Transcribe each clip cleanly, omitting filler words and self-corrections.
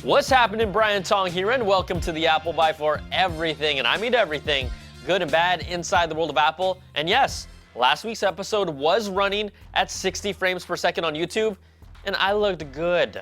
What's happening? Brian Tong here, and welcome to the Apple Byte for everything, and I mean everything, good and bad, inside the world of Apple. And yes, last week's episode was running at 60 frames per second on YouTube, and I looked good.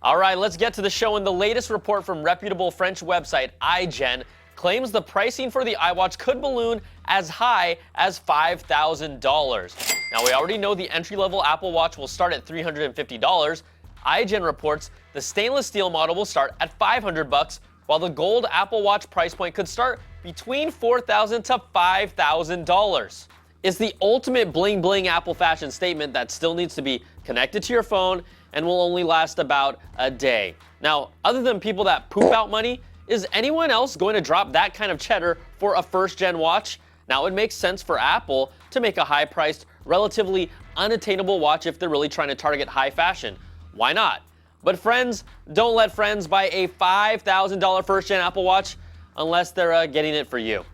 All right, let's get to the show. And the latest report from reputable French website iGen claims the pricing for the iWatch could balloon as high as $5,000. Now, we already know the entry-level Apple Watch will start at $350. iGen reports the stainless steel model will start at $500, while the gold Apple Watch price point could start between $4,000 to $5,000. It's the ultimate bling-bling Apple fashion statement that still needs to be connected to your phone and will only last about a day. Now, other than people that poop out money, is anyone else going to drop that kind of cheddar for a first-gen watch? Now, it makes sense for Apple to make a high-priced, relatively unattainable watch if they're really trying to target high fashion. Why not? But friends, don't let friends buy a $5,000 first-gen Apple Watch unless they're getting it for you.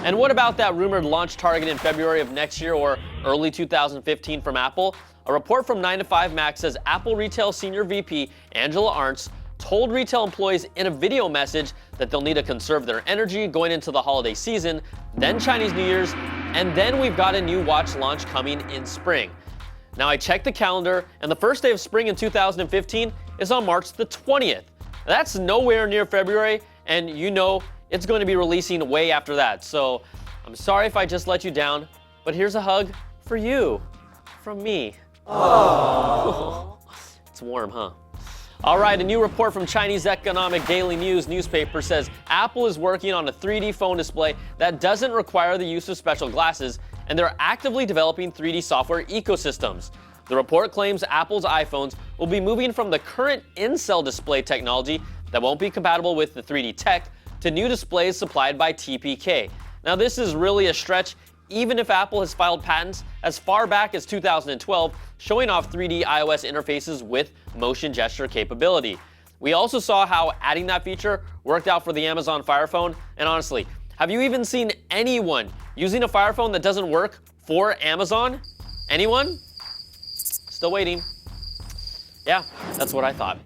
And what about that rumored launch target in February of next year or early 2015 from Apple? A report from 9to5Mac says Apple Retail Senior VP Angela Arntz told retail employees in a video message that they'll need to conserve their energy going into the holiday season, then Chinese New Year's, and then we've got a new watch launch coming in spring. Now, I checked the calendar, and the first day of spring in 2015 is on March the 20th. That's nowhere near February, and you know it's going to be releasing way after that. So I'm sorry if I just let you down, but here's a hug for you from me. Aww. It's warm, huh? All right, a new report from Chinese Economic Daily News newspaper says Apple is working on a 3D phone display that doesn't require the use of special glasses, and they're actively developing 3D software ecosystems. The report claims Apple's iPhones will be moving from the current in-cell display technology that won't be compatible with the 3D tech to new displays supplied by TPK. Now, this is really a stretch, even if Apple has filed patents as far back as 2012 showing off 3D iOS interfaces with motion gesture capability. We also saw how adding that feature worked out for the Amazon Fire Phone, and honestly, have you even seen anyone using a Fire Phone that doesn't work for Amazon? Anyone? Still waiting. Yeah, that's what I thought.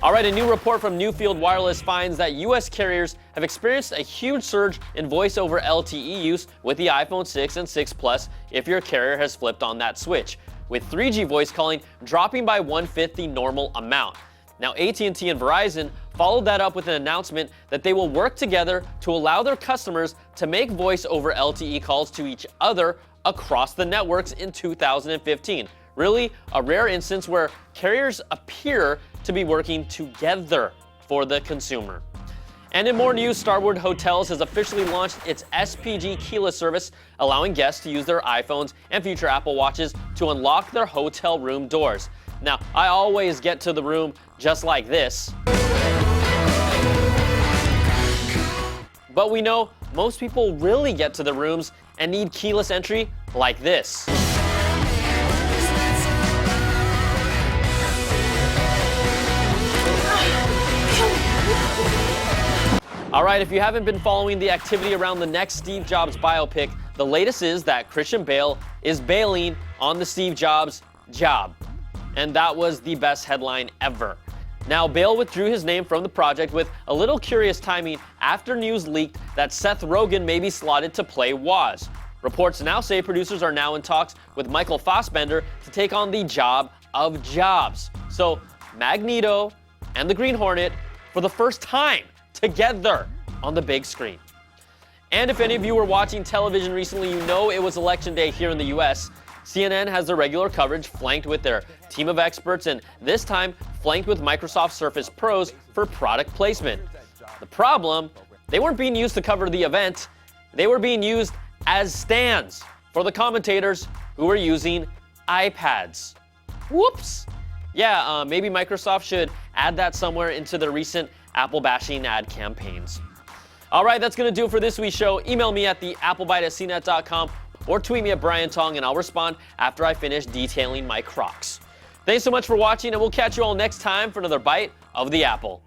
All right, a new report from Newfield Wireless finds that US carriers have experienced a huge surge in voice over LTE use with the iPhone 6 and 6 Plus if your carrier has flipped on that switch, with 3G voice calling dropping by 1/5 the normal amount. Now, AT&T and Verizon followed that up with an announcement that they will work together to allow their customers to make voice over LTE calls to each other across the networks in 2015. Really, a rare instance where carriers appear to be working together for the consumer. And in more news, Starwood Hotels has officially launched its SPG keyless service, allowing guests to use their iPhones and future Apple Watches to unlock their hotel room doors. Now, I always get to the room just like this. But we know most people really get to the rooms and need keyless entry like this. All right, if you haven't been following the activity around the next Steve Jobs biopic, the latest is that Christian Bale is bailing on the Steve Jobs job. And that was the best headline ever. Now, Bale withdrew his name from the project with a little curious timing after news leaked that Seth Rogen may be slotted to play Woz. Reports now say producers are now in talks with Michael Fassbender to take on the job of Jobs. So, Magneto and the Green Hornet, for the first time, together on the big screen. And if any of you were watching television recently, you know it was election day here in the US. CNN has their regular coverage flanked with their team of experts, and this time flanked with Microsoft Surface Pros for product placement. The problem, they weren't being used to cover the event. They were being used as stands for the commentators who were using iPads. Whoops. Yeah, maybe Microsoft should add that somewhere into their recent Apple bashing ad campaigns. All right, that's going to do it for this week's show. Email me at theapplebite@cnet.com or tweet me at Brian Tong, and I'll respond after I finish detailing my Crocs. Thanks so much for watching, and we'll catch you all next time for another bite of the apple.